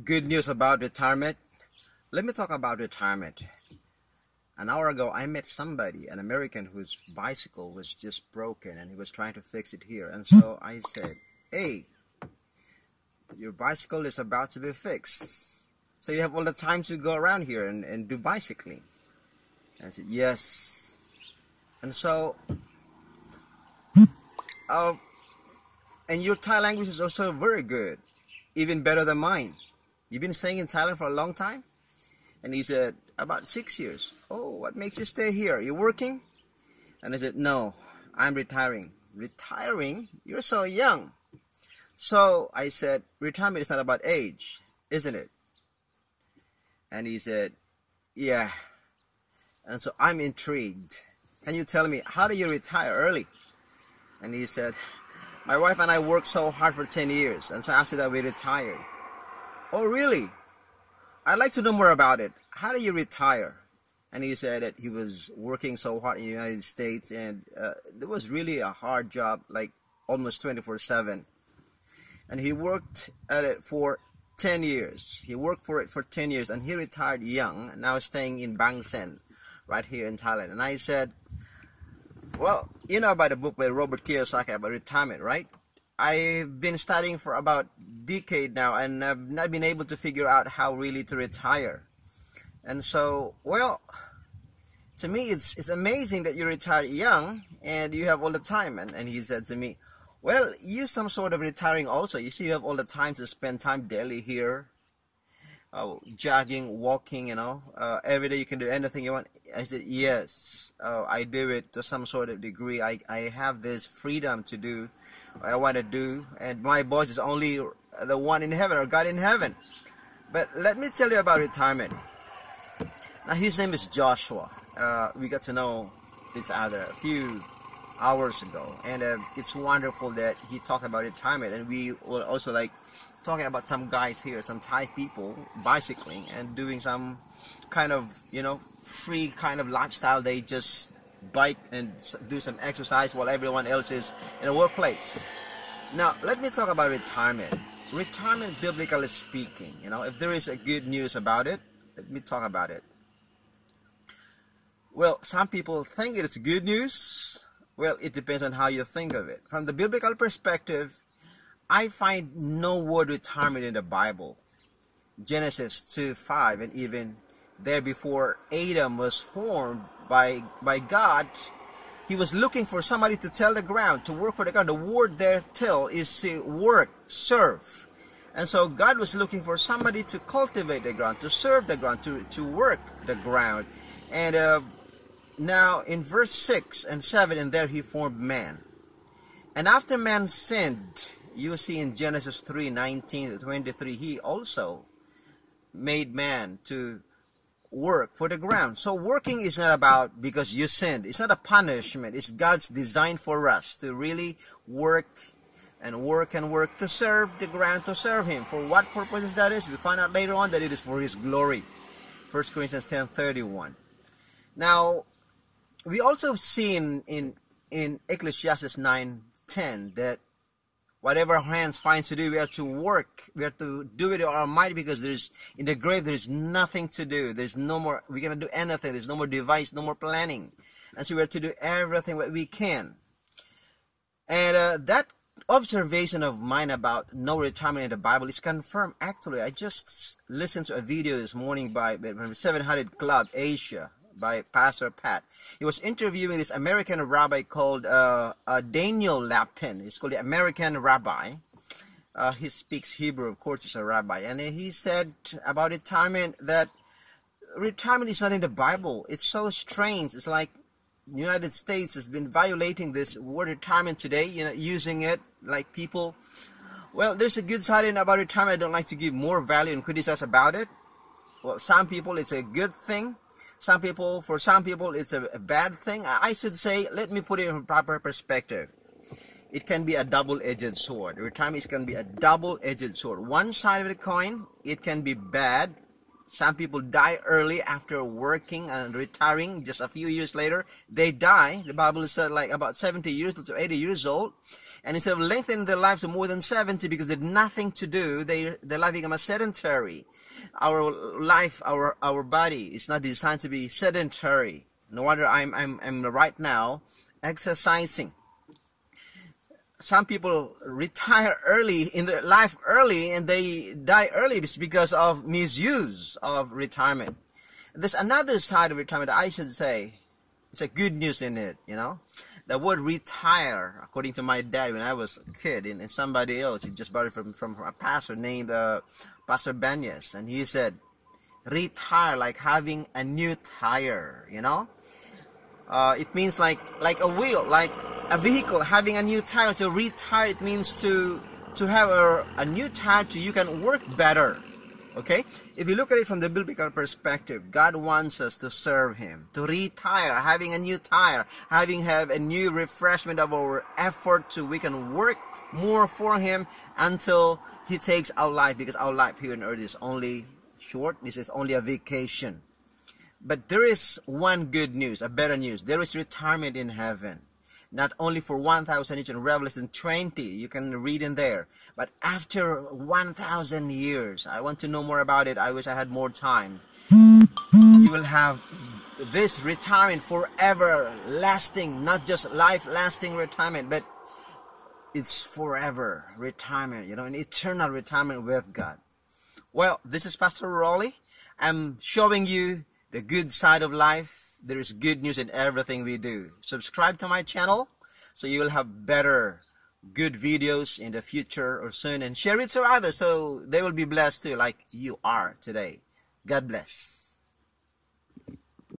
Good news about retirement. Let me talk about retirement. An hour ago, I met somebody, an American whose bicycle was just broken and he was trying to fix it here. And so I said, "Hey, your bicycle is about to be fixed. So you have all the time to go around here and do bicycling." And I said, "Yes." And so, uh, and your Thai language is also very good, even better than mine. You've been staying in Thailand for a long time? And he said, "About 6 years." "Oh, what makes you stay here? You working?" And I said, "No, I'm retiring." "Retiring? You're so young." So I said, "Retirement is not about age, isn't it?" And he said, "Yeah." And so I'm intrigued. "Can you tell me, how do you retire early?" And he said, "My wife and I worked so hard for 10 years, and so after that we retired." "Oh, really? I'd like to know more about it. How do you retire?" And he said that he was working so hard in the United States, and it was really a hard job, like almost 24/7. And he worked at it for 10 years. He worked for it for 10 years, and he retired young, now staying in Bang Sen, right here in Thailand. And I said, "Well, you know about the book by Robert Kiyosaki about retirement, right? I've been studying for about a decade now, and I've not been able to figure out how really to retire. And so, well, to me, it's amazing that you retired young and you have all the time." And he said to me, "Well, you some sort of retiring also. You see, you have all the time to spend time daily here, jogging, walking, every day you can do anything you want." I said, "Yes, I do it to some sort of degree. I have this freedom to do what I want to do, and my boss is only the one in heaven, or God in heaven." But let me tell you about retirement. Now, his name is Joshua. We got to know each other a few hours ago, and it's wonderful that he talked about retirement. And we were also like talking about some guys here, some Thai people bicycling and doing some kind of free kind of lifestyle. They just bike and do some exercise while everyone else is in a workplace. Now, let me talk about retirement. Retirement, biblically speaking, if there is a good news about it, let me talk about it. Well, some people think it's good news. Well, it depends on how you think of it. From the biblical perspective, I find no word retirement in the Bible. Genesis 2:5, and even there before Adam was formed by God, he was looking for somebody to till the ground, to work for the ground. The word there, till, is to work, serve. And so God was looking for somebody to cultivate the ground, to serve the ground, to work the ground. And now in verse 6 and 7, and there he formed man. And after man sinned, you see in Genesis 3:19-23, he also made man to work for the ground. So working is not about because you sinned. It's not a punishment. It's God's design for us to really work and work and work to serve the ground, to serve him. For what purposes that is, we find out later on that it is for his glory. 1 Corinthians 10:31. Now, we also see in Ecclesiastes 9:10 that whatever our hands find to do, we are to work. We are to do it with our might, because in the grave there is nothing to do. There's no more, we're going to do anything. There's no more device, no more planning. And so we are to do everything what we can. And that observation of mine about no retirement in the Bible is confirmed. Actually, I just listened to a video this morning from 700 Club Asia by Pastor Pat. He was interviewing this American rabbi called Daniel Lapin. He's called the American Rabbi. He speaks Hebrew, of course, he's a rabbi. And he said about retirement that retirement is not in the Bible. It's so strange. It's like the United States has been violating this word retirement today, using it like people. Well, there's a good side about retirement. I don't like to give more value and criticize about it. Well, some people, it's a good thing. For some people, it's a bad thing. I should say, let me put it in proper perspective. It can be a double-edged sword. Retirement can be a double-edged sword. One side of the coin, it can be bad Some people die early after working and retiring. Just a few years later, they die. The Bible said like about 70 years to 80 years old. And instead of lengthening their lives to more than 70 because they had nothing to do, their life became a sedentary. Our life, our body is not designed to be sedentary. No wonder I'm right now exercising. Some people retire early in their life early and they die early because of misuse of retirement. There's another side of retirement, I should say. It's a good news in it, you know. The word retire, according to my dad when I was a kid, and somebody else, he just borrowed from a pastor named Pastor Banyas, and he said, retire like having a new tire, you know. It means like a wheel, like a vehicle having a new tire. To retire, it means to have a new tire so you can work better. Okay? If you look at it from the biblical perspective, God wants us to serve Him, to retire, having a new tire, have a new refreshment of our effort so we can work more for Him until He takes our life, because our life here on earth is only short. This is only a vacation. But there is one good news, a better news. There is retirement in heaven. Not only for 1,000 years in Revelation 20, you can read in there. But after 1,000 years, I want to know more about it. I wish I had more time. You will have this retirement forever lasting, not just life-lasting retirement, but it's forever retirement, you know, an eternal retirement with God. Well, this is Pastor Rolly. I'm showing you the good side of life. There is good news in everything we do. Subscribe to my channel so you will have better, good videos in the future or soon, and share it to others so they will be blessed too, like you are today. God bless.